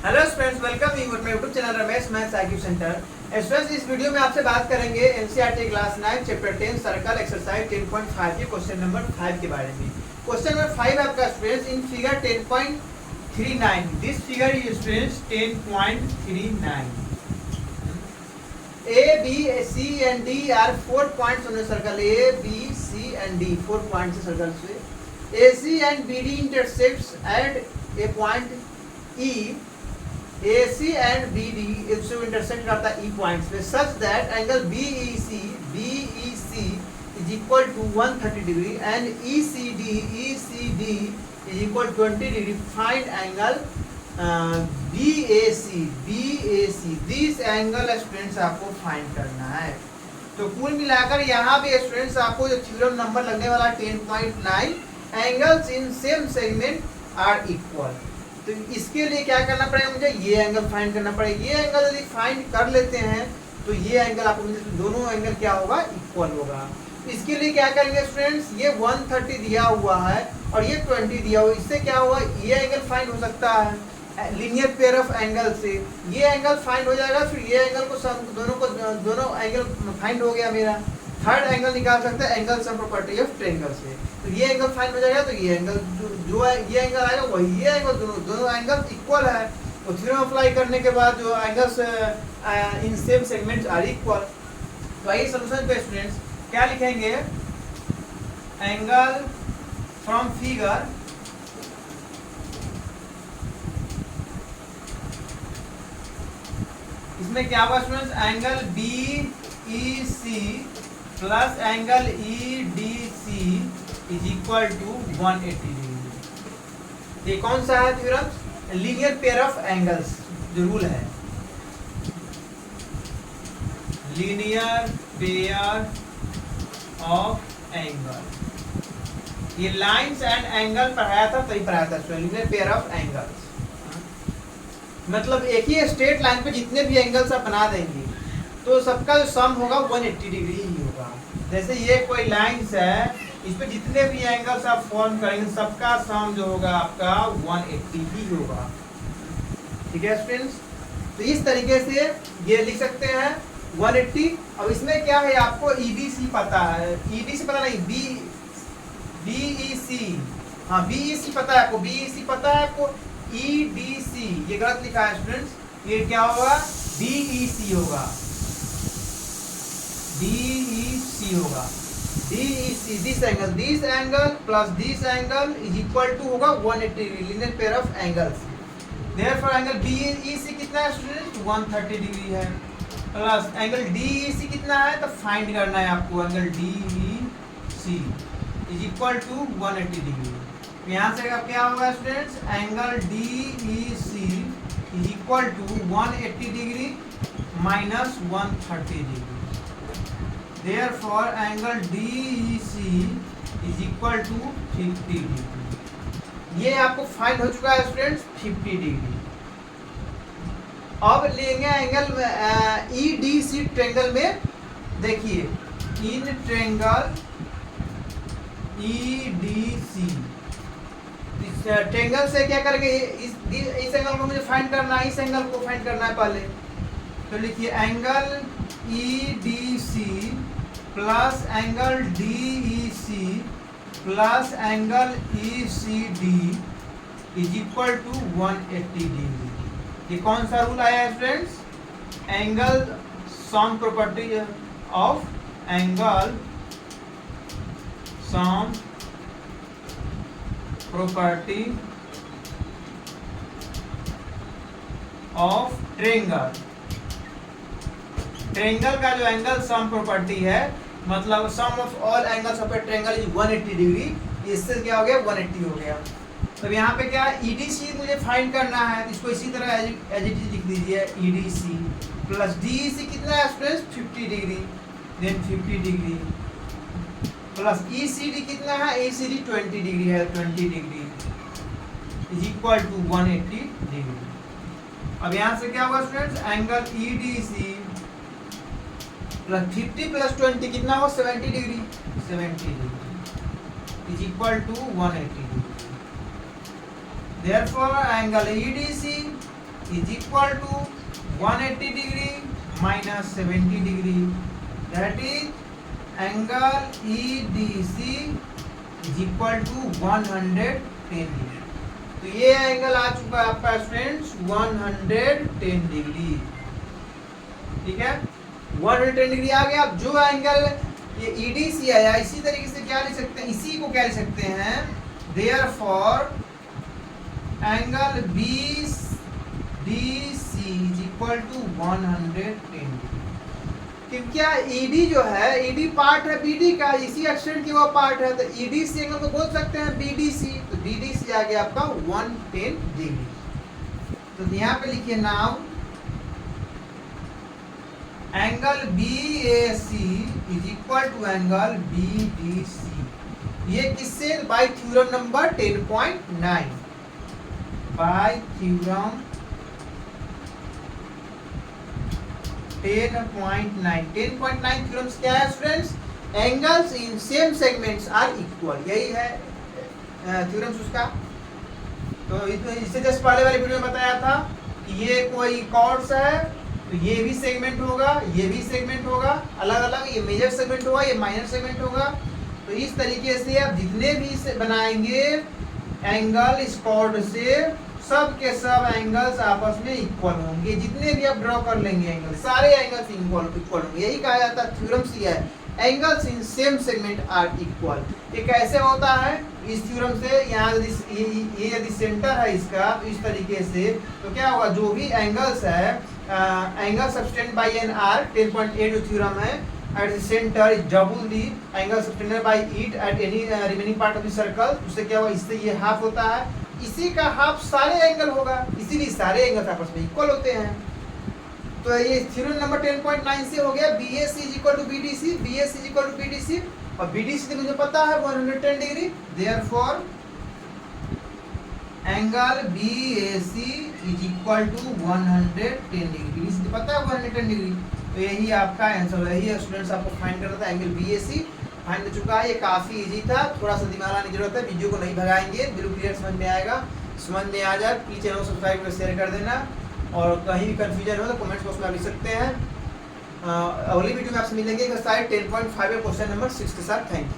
Hello students, welcome you my YouTube channel Ramesh maths IQ centre. Students, इस video में आपसे बात करेंगे NCERT class 9 chapter 10 circle exercise 10.5 के क्वेश्चन नंबर 5 के बारे में। क्वेश्चन नंबर 5 आपका students in figure 10.39 this figure is students 10.39 A, B, C and D are 4 points on the circle. A, B, C and D 4 points circle से AC and BD intersects at a point E. AC and BD इससे intersect करता है E points पे such that angle BEC is equal to 130 degree and ECD is equal to 20 degree. Find angle BAC this angle students आपको find करना है। तो कुल मिलाकर यहाँ पे स्टूडेंट्स आपको जो थ्योरम नंबर लगने वाला 10.9 angles in same segment are equal. तो इसके लिए क्या करना पड़ेगा, मुझे ये एंगल फाइंड करना पड़ेगा। ये एंगल यदि फाइंड कर लेते हैं तो ये एंगल आपको दोनों एंगल क्या होगा, इक्वल होगा। इसके लिए क्या करेंगे स्टूडेंट्स, ये 130 दिया हुआ है और ये 20 दिया हुआ है, इससे क्या हुआ, ये एंगल फाइंड हो सकता है लीनियर पेयर ऑफ एंगल से। ये एंगल फाइंड हो जाएगा, फिर ये एंगल को दोनों एंगल फाइंड हो गया मेरा। थर्ड एंगल निकाल सकते हैं angle sum property of triangle से। तो ये एंगल फाइंड हो जाएगा, तो ये एंगल जो ये एंगल आएगा वही ये एंगल, दोनों एंगल इक्वल है। तो थ्योरम अप्लाई करने के बाद जो angles in same segments are equal. तो आइए सॉल्यूशन पे स्टूडेंट्स क्या लिखेंगे, एंगल फ्रॉम फिगर इसमें क्या हुआ students, angle BEC plus angle EDC is equal to 180 degree. ये कौन सा है theorem, linear pair of angles जो रूल है, लीनियर पेयर ऑफ एंगल। ये लाइंस एंड एंगल पढ़ाया था, तभी पढ़ाया था लीनियर पेयर ऑफ एंगल्स। मतलब एक ही स्ट्रेट लाइन पे जितने भी एंगल्स आप बना देंगे तो सबका जो सम होगा 180 डिग्री ही होगा। जैसे ये कोई लाइंस है, इस पे जितने भी एंगल्स आप फॉर्म करेंगे सबका सम जो होगा आपका 180 ही होगा। ठीक है स्टूडेंट्स, तो इस तरीके से ये लिख सकते हैं 180। अब इसमें क्या है, आपको EDC पता है, EDC पता नहीं, BEC, हाँ BEC पता है आपको, BEC पता है आपको, EDC ये गलत लिखा है स्टूडेंट्स, ये क्या होगा, DEC होगा, DEC होगा, DEC this angle plus this angle is equal to होगा 180 degree, linear pair of angles. Therefore angle BEC कितना है स्टूडेंट्स, 130 डिग्री है, प्लस एंगल DEC कितना है, तो फाइंड करना है आपको, angle DEC is equal to 180 degree. यहाँ से क्या होगा students, angle DEC is equal to 180 degree minus 130 degree. Therefore angle DEC is equal to 50 degree. ये आपको फाइंड हो चुका है स्टूडेंट्स 50 डिग्री। अब लेंगे एंगल EDC ट्रायंगल में। देखिए इन ट्रायंगल EDC ट्रायंगल से क्या करेंगे, इस एंगल को मुझे फाइंड करना है, इस एंगल को फाइंड करना है पहले। तो लिखिए angle EDC plus angle DEC plus angle ECD is equal to 180 degree. ये कौन सा रूल आया है students, angle sum property of angle sum property of triangle. Triangle का जो एंगल सम प्रॉपर्टी है, मतलब sum of all angles of a triangle is 180 degree. इससे क्या हो गया, 180 हो गया। तो यहाँ पे क्या EDC मुझे फाइंड करना है, इसको इसी तरह एज इट इज लिख दीजिए, EDC प्लस DEC कितना है students, 50 degree, then 50 degree plus ECD कितना है, ECD 20 डिग्री है, 20 degree is equal to 180 degree. अब यहाँ से क्या होगा स्टूडेंट्स, एंगल EDC प्लस 50 प्लस 20 कितना हो, 70 degree, 70 degree is equal to 180 degree. Therefore, angle EDC is equal to 180 degree minus 70 degree, that is angle EDC is equal to 110 degree. तो ये एंगल आ चुका है आपका स्टूडेंट्स 110 डिग्री, ठीक है, 110 डिग्री आ गया। अब जो एंगल ये ईडीसी आया, इसी तरीके से क्या लिख सकते हैं, इसी को क्या लिख सकते हैं, therefore angle BDC is equal to 110 degree. क्योंकि क्या ईडी जो है, ईडी पार्ट है बीडी का, इसी एक्सटेंट की वो पार्ट है, तो ईडी से एंगल को बोल सकते हैं बीडीसी, तो बीडीसी आ गया आपका 110 डिग्री। तो यहाँ पे लिखिए now angle BAC is equal to angle BDC। ये किससे, by theorem number 10.9, by theorem 10.9 theorem क्या है students, angles in same segments are equal, यही है थ्योरम उसका। तो इससे जस्ट पहले वाली वीडियो में बताया था कि ये कोई कॉर्ड्स है, तो ये भी सेगमेंट होगा, ये भी सेगमेंट होगा, अलग अलग, ये मेजर सेगमेंट होगा, ये माइनर सेगमेंट होगा। तो इस तरीके से आप जितने भी से बनाएंगे एंगल इस कॉर्ड से, सब के सब एंगल्स आपस में इक्वल होंगे, जितने भी आप ड्रॉ कर लेंगे एंगल, सारे एंगल्स इक्वल होंगे। यही कहा जाता है थ्योरम से है, angles in same segment are equal. ये कैसे होता है, इस थ्योरम से यहाँ ये यदि सेंटर है इसका, तो इस तरीके से तो क्या होगा, जो भी एंगल्स है, angle subtended by an arc 10.8 जो थ्योरम है, at the centre is double the angle subtended by it at any remaining part of the circle. उससे क्या होगा, इससे ये हाफ होता है, इसी का हाफ सारे एंगल होगा, इसीलिए सारे एंगल आपस में इक्वल होते हैं। तो ये थ्योरम नंबर 10.9 से हो गया BAC is equal to BDC, BAC is equal to BDC, और BDC तो मुझे पता है 110 degree, therefore angle BAC is equal to 110 degree, BDC तो पता है 110 डिग्री। तो यही आपका आंसर है, यही स्टूडेंट्स आपको फाइंड करना था, एंगल BAC फाइंड हो चुका है। ये काफी इजी था, थोड़ा सा दिमाग लगाने की जरूरत है, वीडियो को नहीं भगाएंगे, बिल्कुल क्लियर समझ में आएगा। समझ में आ जाए प्लीज चैनल को सब्सक्राइब कर शेयर कर देना, और कहीं भी कंफ्यूजन हो तो कमेंट्स बॉक्स में आप लिख सकते हैं। अगली वीडियो में आपसे मिलेंगे 10.5 क्वेश्चन नंबर 6 के साथ। Thank you.